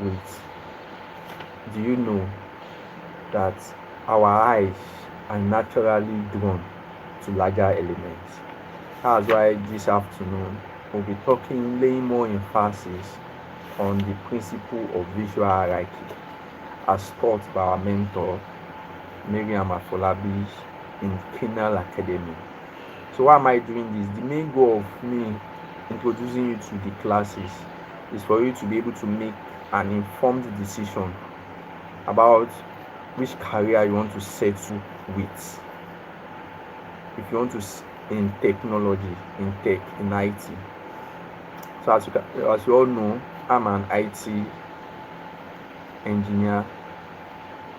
with. Do you know that our eyes are naturally drawn to larger elements? That's why this afternoon we'll be laying more emphasis on the principle of visual hierarchy as taught by our mentor Miriam Afolabi in Kinel Academy. So why am I doing this? The main goal of me introducing you to the classes is for you to be able to make an informed decision about which career you want to settle with. If you want to in technology, in tech, in IT. So as you all know, I'm an IT engineer,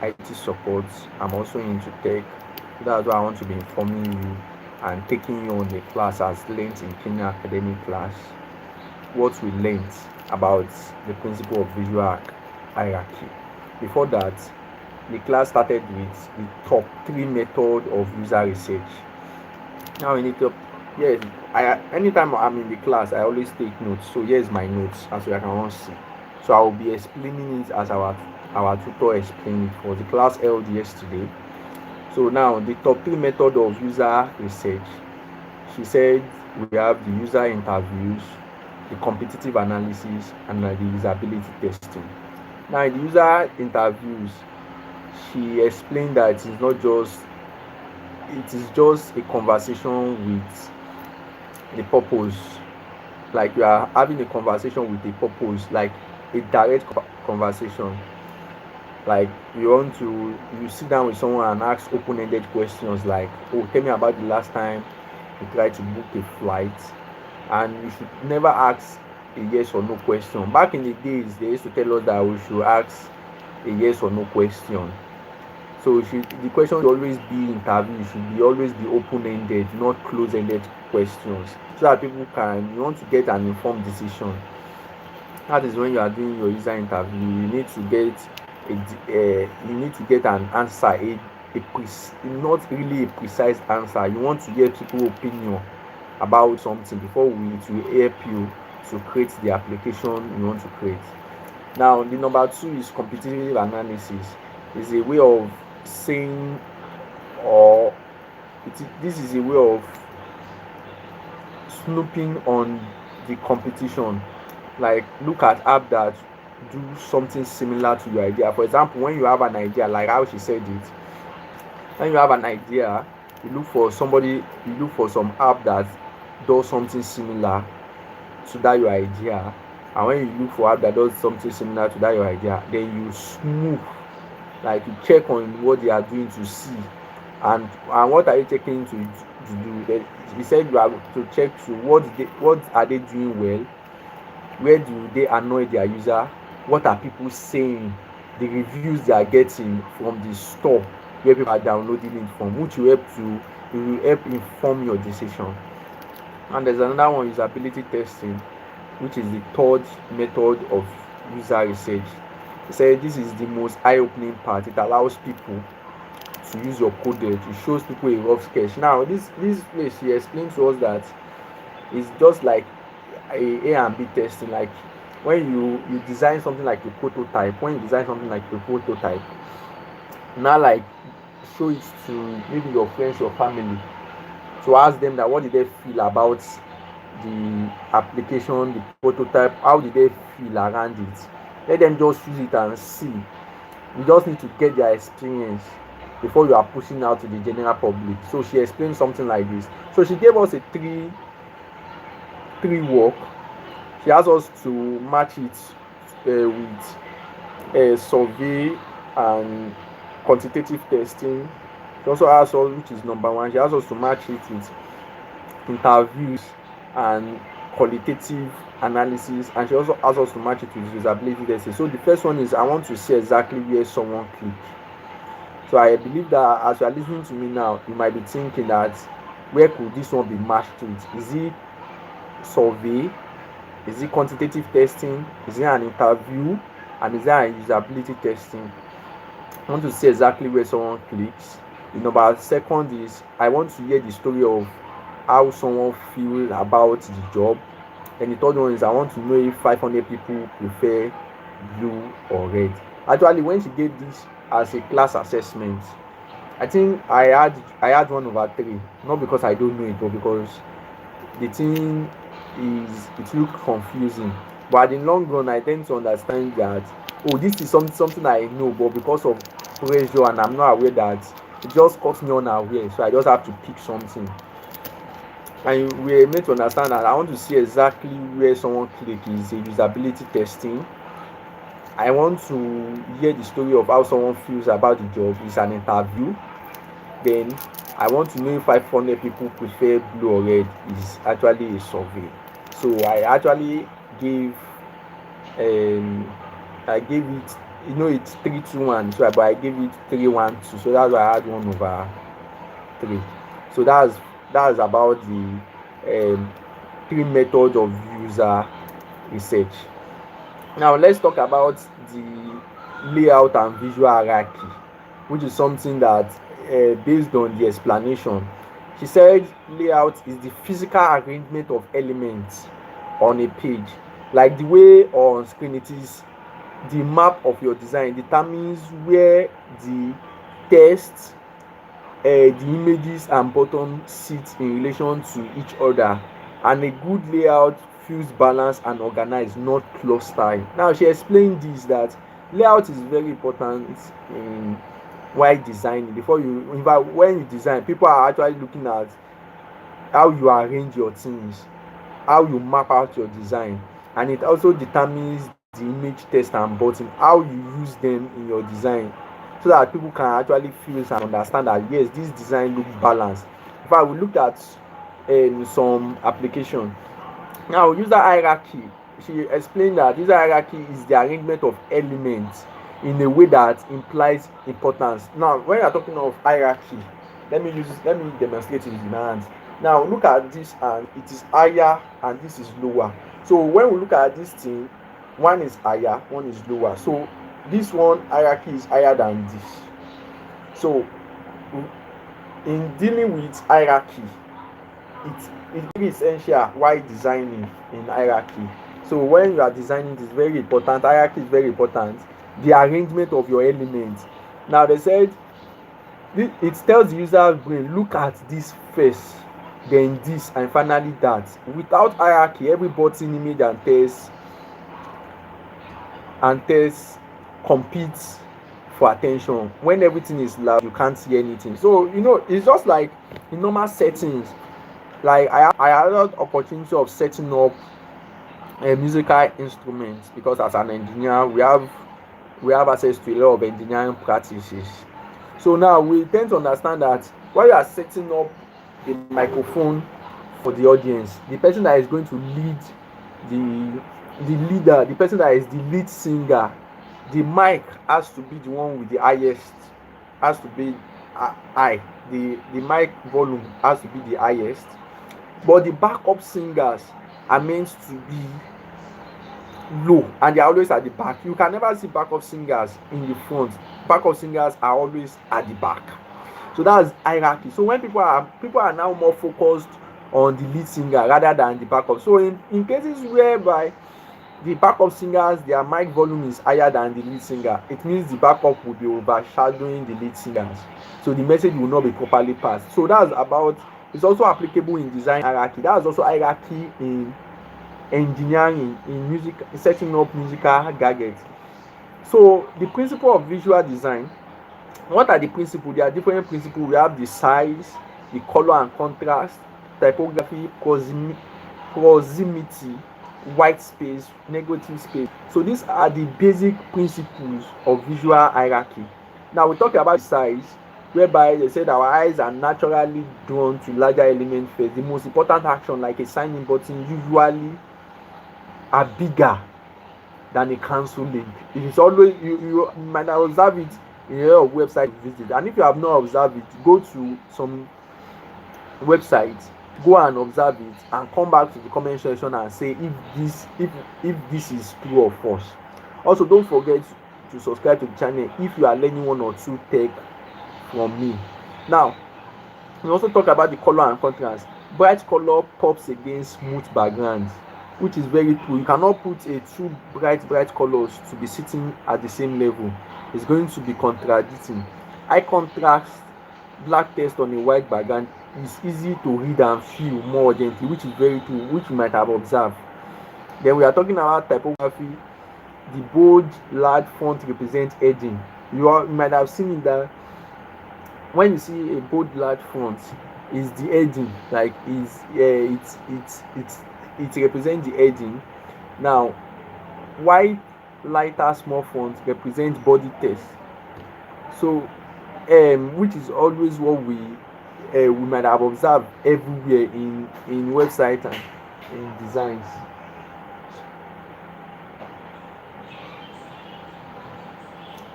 IT support. I'm also into tech. That's why I want to be informing you and taking you on the class as learned in Kenya academic class. What we learned about the principle of visual hierarchy. Before that, the class started with the top 3 method of user research. Now in the top, yes, anytime I'm in the class, I always take notes. So here's my notes as you can all see. So I will be explaining it as our tutor explained it for the class held yesterday. So now the top 3 method of user research. She said we have the user interviews, the competitive analysis, and the usability testing. Now in the user interviews, she explained that it is just a conversation with the purpose, like you are having a conversation with a purpose, like a direct conversation. Like you sit down with someone and ask open-ended questions like, oh, tell me about the last time you tried to book a flight. And you should never ask a yes or no question. Back in the days, they used to tell us that we should ask a yes or no question. So the question should always be interview, should be always be open-ended, not close-ended questions, so that you want to get an informed decision. That is when you are doing your user interview, you need to get an answer, not really a precise answer. You want to get people's opinion about something before it will help you to create the application you want to create. Now, the number 2 is competitive analysis. It's a way of saying, or this is a way of snooping on the competition. Like, look at app that do something similar to your idea. For example, when you have an idea, like how she said it, when you have an idea, you look for some app that does something similar to that your idea. And when you look for app that does something similar to that your idea, then you snoop, like you check on what they are doing to see, and what are you taking to do. Then he said you are to check to what are they doing well, where do they annoy their user, what are people saying, the reviews they are getting from the store where people are downloading it from, which will help inform your decision. And there's another one, usability testing, which is the third method of user research. He said this is the most eye-opening part. It allows people to use your codec. It shows people a rough sketch. Now this place she explained to us that it's just like a and B testing. Like when you design something like a prototype, now like show it to maybe your friends, your family, to ask them that what did they feel about the application, the prototype, how did they feel around it. Let them just use it and see. You just need to get their experience before you are pushing out to the general public. So she explained something like this. So she gave us a three work. She asked us to match it with a survey and quantitative testing. She also asked us, which is number 1, she asked us to match it with interviews and qualitative analysis, and she also asked us to match it with usability testing. So the first one is I want to see exactly where someone click. So I believe that as you are listening to me now, you might be thinking that where could this one be matched with? Is it survey? Is it quantitative testing? Is it an interview? And is there a usability testing? I want to see exactly where someone clicks. The number second is I want to hear the story of how someone feel about the job. And the third one is I want to know if 500 people prefer blue or red. Actually, when she gave this as a class assessment, I think I had 1/3, not because I don't know it, but because the thing is it look confusing. But in the long run, I tend to understand that, oh, this is something I know, but because of pressure and I'm not aware, that it just caught me unaware, so I just have to pick something. And we're made to understand that I want to see exactly where someone click is a usability testing. I want to hear the story of how someone feels about the job is an interview. Then I want to know if 500 people prefer blue or red is actually a survey. So gave um I gave it, it's 3-2-1, so but I gave it 3-1-2, so that's why I had 1/3. So that's about the um three methods of user research. Now let's talk about the layout and visual hierarchy, which is something that, based on the explanation, she said layout is the physical arrangement of elements on a page. Like the way on screen it is, the map of your design determines where the text, the images and button sit in relation to each other, and a good layout feels balanced and organized, not clustered. Now she explained this, that layout is very important in while designing. Before you, in fact, when you design, people are actually looking at how you arrange your things, how you map out your design, and it also determines the image, text and button, how you use them in your design, so that people can actually feel and understand that yes, this design looks balanced. In fact, we looked at some application. Now user hierarchy, she explained that user hierarchy is the arrangement of elements in a way that implies importance. Now when you are talking of hierarchy, let me demonstrate it with my hands. Now look at this hand, it is higher and this is lower. So when we look at this thing, one is higher, one is lower. So this one hierarchy is higher than this. So in dealing with hierarchy, it's very essential while designing in hierarchy. So when you are designing, it is very important. Hierarchy is very important. The arrangement of your elements. Now they said it tells the user brain, look at this first, then this, and finally that. Without hierarchy, every button, image and text competes for attention. When everything is loud, you can't see anything. So it's just like in normal settings. Like I had an opportunity of setting up a musical instruments, because as an engineer we have access to a lot of engineering practices. So now we tend to understand that while you are setting up a microphone for the audience, the person that is going to lead, the leader, the person that is the lead singer, the mic has to be the one with the highest, has to be high. The mic volume has to be the highest, but the backup singers are meant to be low, and they are always at the back. You can never see backup singers in the front. Backup singers are always at the back. So that's hierarchy. So when people are now more focused on the lead singer rather than the backup. So in cases whereby the backup singers, their mic volume is higher than the lead singer, it means the backup will be overshadowing the lead singers, so the message will not be properly passed. So that's about, it's also applicable in design hierarchy. That's also hierarchy in engineering, in music, setting up musical gadgets. So the principle of visual design, what are the principles? There are different principles. We have the size, the color and contrast, typography, proximity, white space, negative space. So these are the basic principles of visual hierarchy. Now we talk about size, whereby they said our eyes are naturally drawn to larger elements first. The most important action, like a sign-in button, usually are bigger than a cancel link. It is always, you might not observe it in a lot of websites you visit, and if you have not observed it, go to some websites, go and observe it, and come back to the comment section and say if this is true or false. Also, don't forget to subscribe to the channel if you are learning one or two tech from me. Now we also talk about the color and contrast. Bright color pops against smooth backgrounds. which is very true. You cannot put a two bright colors to be sitting at the same level. It's going to be contradicting. High contrast black text on a white background is easy to read and feel more gently, which is very true, which you might have observed. Then we are talking about typography. The bold large font represents edging. You might have seen it that when you see a bold large font is the edging, like is it represents the edging. Now white lighter small font represents body text. So which is always what we might have observed everywhere in website and in designs.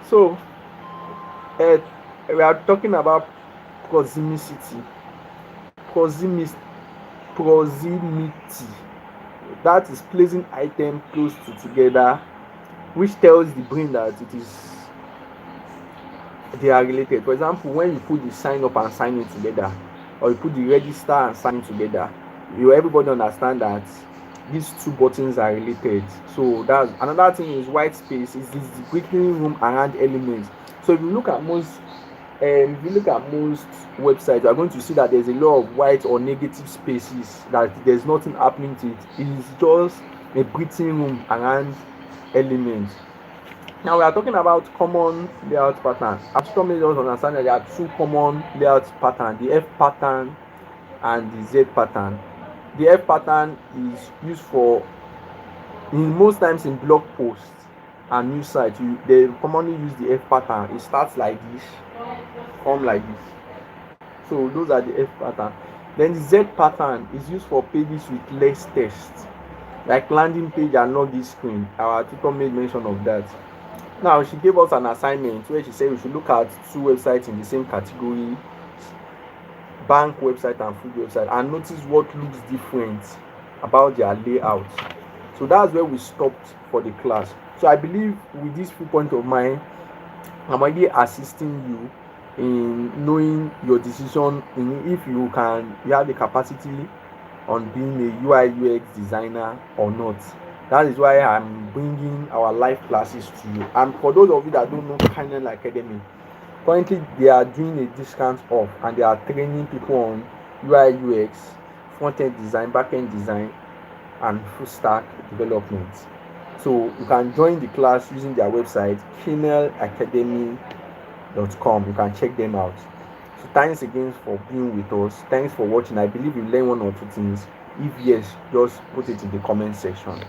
So uh, we are talking about proximity. Proximity, proximity. That is placing items close to together, which tells the brain that it is they are related. For example, when you put the sign up and sign in together, or you put the register and sign in together, everybody understand that these two buttons are related. So that's another thing. Is white space is this the breathing room around elements. So if you look at most websites, you are going to see that there's a lot of white or negative spaces, that there's nothing happening to it. It is just a breathing room around elements. Now we are talking about common layout pattern. After made us understand that there are two common layout patterns, the F pattern and the Z pattern. The F pattern is used for in most times in blog posts and news sites. They commonly use the F pattern. It starts like this, come like this. So those are the F pattern. Then the Z pattern is used for pages with less text, like landing page and login screen. Our tutor made mention of that. Now she gave us an assignment where she said we should look at two websites in the same category, bank website and food website, and notice what looks different about their layout. So that's where we stopped for the class. So I believe with this few point of mine, I'm already assisting you in knowing your decision in if you have the capacity on being a UI UX designer or not. That is why I'm bringing our live classes to you. And for those of you that don't know Kinel Academy, currently they are doing a discount off and they are training people on UI UX, front end design, back end design, and full stack development. So you can join the class using their website kinelacademy.com. You can check them out. So thanks again for being with us. Thanks for watching. I believe you learned one or two things. If yes, just put it in the comment section.